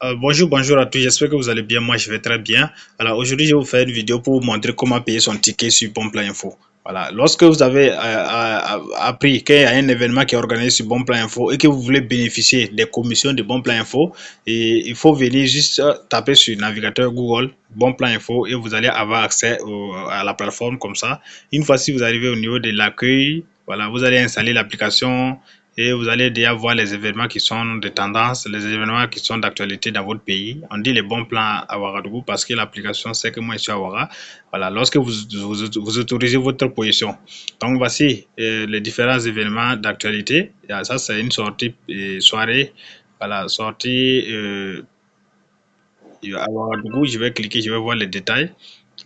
Bonjour, bonjour à tous, j'espère que vous allez bien, moi je vais très bien. Alors aujourd'hui je vais vous faire une vidéo pour vous montrer comment payer son ticket sur Bonplan Info. Voilà, lorsque vous avez appris qu'il y a un événement qui est organisé sur Bonplan Info et que vous voulez bénéficier des commissions de Bonplan Info, et il faut venir juste taper sur le navigateur Google Bonplan Info et vous allez avoir accès à la plateforme comme ça. Une fois si vous arrivez au niveau de l'accueil, voilà, vous allez installer l'application et vous allez déjà voir les événements qui sont de tendance, les événements qui sont d'actualité dans votre pays. On dit les bons plans à Ouagadougou parce que l'application sait que moi je suis à Ouaga. Voilà, lorsque vous autorisez votre position. Donc voici les différents événements d'actualité. Ça, c'est une sortie soirée. Voilà, sortie à Ouagadougou. Je vais cliquer, je vais voir les détails.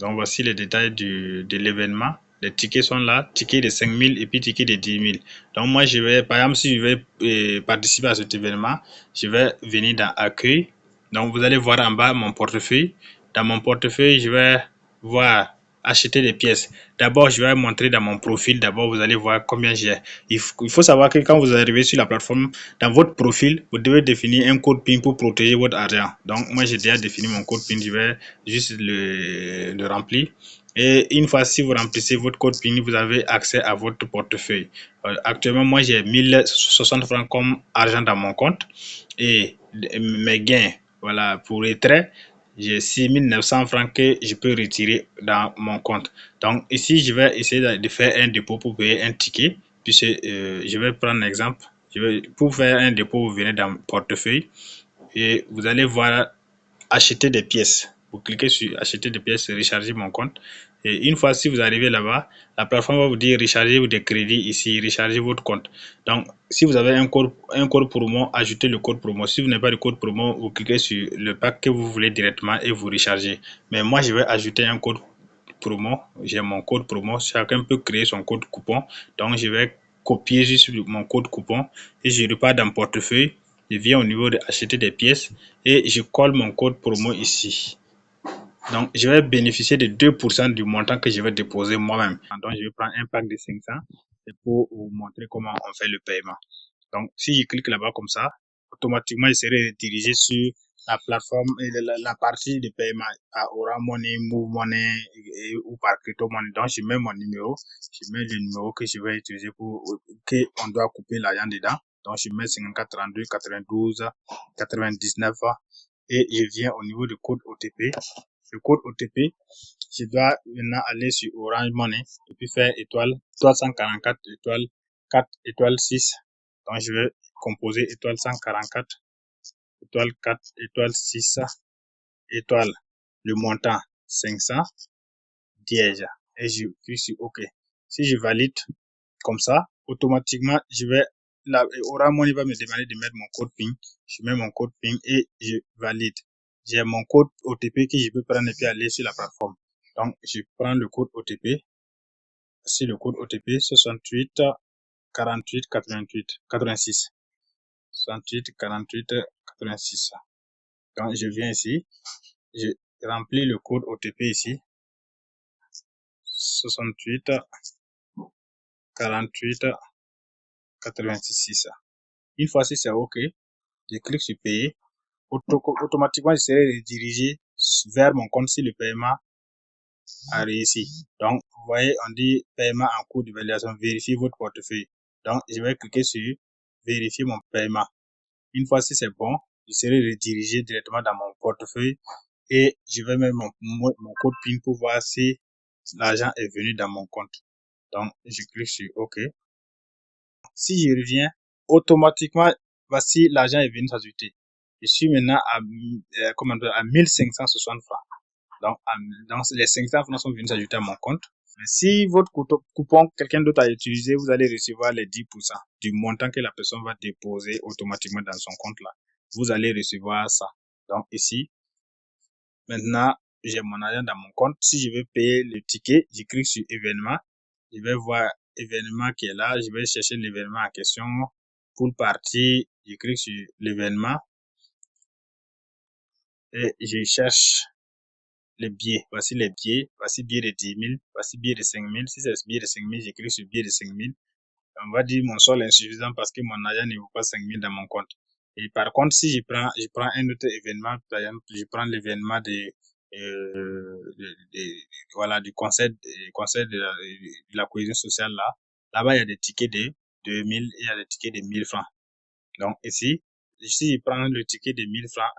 Donc voici les détails de l'événement. Les tickets sont là, tickets de 5 000 et puis tickets de 10 000. Donc moi je vais, par exemple, si je vais participer à cet événement, je vais venir dans accueil. Donc vous allez voir en bas mon portefeuille. Dans mon portefeuille, je vais voir acheter des pièces. D'abord, je vais montrer dans mon profil. D'abord, vous allez voir combien j'ai. Il faut savoir que quand vous arrivez sur la plateforme, dans votre profil, vous devez définir un code PIN pour protéger votre argent. Donc, moi, j'ai déjà défini mon code PIN. Je vais juste le remplir. Et une fois si vous remplissez votre code PIN, vous avez accès à votre portefeuille. Actuellement, moi, j'ai 1060 francs comme argent dans mon compte. Et mes gains, voilà, pour les traits, j'ai 6 900 francs que je peux retirer dans mon compte. Donc ici, je vais essayer de faire un dépôt pour payer un ticket. Puis je vais prendre un exemple. Pour faire un dépôt, vous venez dans le portefeuille et vous allez voir acheter des pièces. Vous cliquez sur acheter des pièces, recharger mon compte. Et une fois si vous arrivez là-bas, la plateforme va vous dire rechargez des crédits ici, rechargez votre compte. Donc, si vous avez un code promo, ajoutez le code promo. Si vous n'avez pas de code promo, vous cliquez sur le pack que vous voulez directement et vous rechargez. Mais moi, je vais ajouter un code promo. J'ai mon code promo. Chacun peut créer son code coupon. Donc, je vais copier juste mon code coupon et je repars dans le portefeuille. Je viens au niveau de acheter des pièces et je colle mon code promo ici. Donc, je vais bénéficier de 2% du montant que je vais déposer moi-même. Donc, je vais prendre un pack de 500 pour vous montrer comment on fait le paiement. Donc, si je clique là-bas comme ça, automatiquement, je serai dirigé sur la plateforme et la partie de paiement à Orange Money, Move Money ou par Crypto Money. Donc, je mets mon numéro, je mets le numéro que je vais utiliser pour que on doit couper l'argent dedans. Donc, je mets 54 32 92 99 et je viens au niveau du code OTP. Le code OTP, je dois maintenant aller sur Orange Money et puis faire étoile 344 étoile 4 étoile 6. Donc, je vais composer étoile 144 étoile 4 étoile 6 étoile le montant 500 dièse et je clique sur OK. Si je valide comme ça, automatiquement, Orange Money va me demander de mettre mon code PIN. Je mets mon code PIN et je valide. J'ai mon code OTP que je peux prendre et puis aller sur la plateforme. Donc, je prends le code OTP. C'est le code OTP 68 48 88 86. 68 48 86. Donc, je viens ici. Je remplis le code OTP ici. 68 48 86. Une fois si c'est OK, je clique sur payer. Automatiquement, je serai redirigé vers mon compte si le paiement a réussi. Donc, vous voyez, on dit paiement en cours de validation, vérifiez votre portefeuille. Donc, je vais cliquer sur vérifier mon paiement. Une fois si c'est bon, je serai redirigé directement dans mon portefeuille et je vais mettre mon code PIN pour voir si l'argent est venu dans mon compte. Donc, je clique sur OK. Si je reviens, automatiquement, voici l'argent est venu s'ajouter. Je suis maintenant à 1560 francs. Donc, les 500 francs sont venus s'ajouter à mon compte. Mais si votre coupon, quelqu'un d'autre a utilisé, vous allez recevoir les 10% du montant que la personne va déposer automatiquement dans son compte là. Vous allez recevoir ça. Donc, ici, maintenant, j'ai mon argent dans mon compte. Si je veux payer le ticket, je clique sur événement. Je vais voir événement qui est là. Je vais chercher l'événement en question. Pour partie, je clique sur l'événement et je cherche les billets. Voici les billets. Voici billet de 10 000. Voici billet de 5 000. Si c'est billet de 5 000, je clique sur billet de 5 000. On va dire mon sol est insuffisant parce que mon argent ne vaut pas 5 000 dans mon compte. Et par contre, si je prends un autre événement, par exemple, je prends l'événement voilà, conseil de la cohésion sociale là. Là-bas, il y a des tickets de 2000 et il y a des tickets de 1000 francs. Donc, ici, si je prends le ticket de 1000 francs,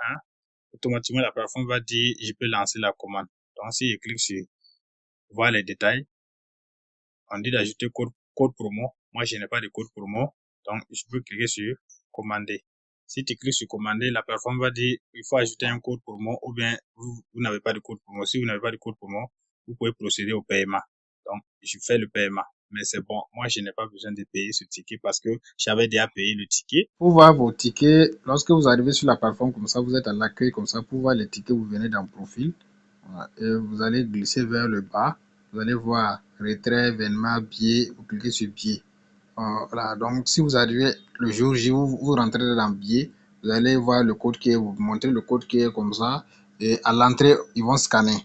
automatiquement, la plateforme va dire, je peux lancer la commande. Donc, si je clique sur voir les détails, on dit d'ajouter code promo. Moi, je n'ai pas de code promo. Donc, je peux cliquer sur commander. Si tu cliques sur commander, la plateforme va dire, il faut ajouter un code promo ou bien vous n'avez pas de code promo. Si vous n'avez pas de code promo, vous pouvez procéder au paiement. Donc, je fais le paiement. Mais c'est bon. Moi, je n'ai pas besoin de payer ce ticket parce que j'avais déjà payé le ticket. Pour voir vos tickets, lorsque vous arrivez sur la plateforme comme ça, vous êtes à l'accueil comme ça, pour voir les tickets, vous venez dans profil. Voilà, et vous allez glisser vers le bas. Vous allez voir retrait, événement, billet. Vous cliquez sur billet. Voilà, donc si vous arrivez le jour J, vous rentrez dans billet, vous allez voir le code qui est, vous montrez le code qui est comme ça, et à l'entrée, ils vont scanner.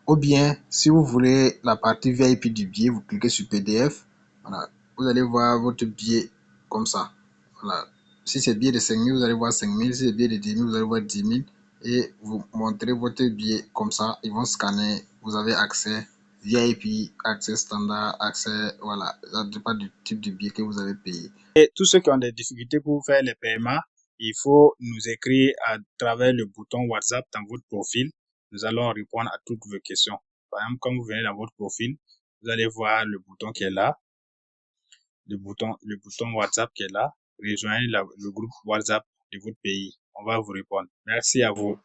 Ou bien, si vous voulez la partie VIP du billet, vous cliquez sur PDF. Voilà, vous allez voir votre billet comme ça. Voilà. Si c'est billet de 5 000, vous allez voir 5 000. Si c'est billet de 10 000, vous allez voir 10 000. Et vous montrez votre billet comme ça, ils vont scanner. Vous avez accès VIP, accès standard, accès, voilà, ça dépend du type de billet que vous avez payé. Et tous ceux qui ont des difficultés pour faire les paiements, il faut nous écrire à travers le bouton WhatsApp dans votre profil. Nous allons répondre à toutes vos questions. Par exemple, quand vous venez dans votre profil, vous allez voir le bouton qui est là, le bouton WhatsApp qui est là. Rejoignez le groupe WhatsApp de votre pays. On va vous répondre. Merci à vous.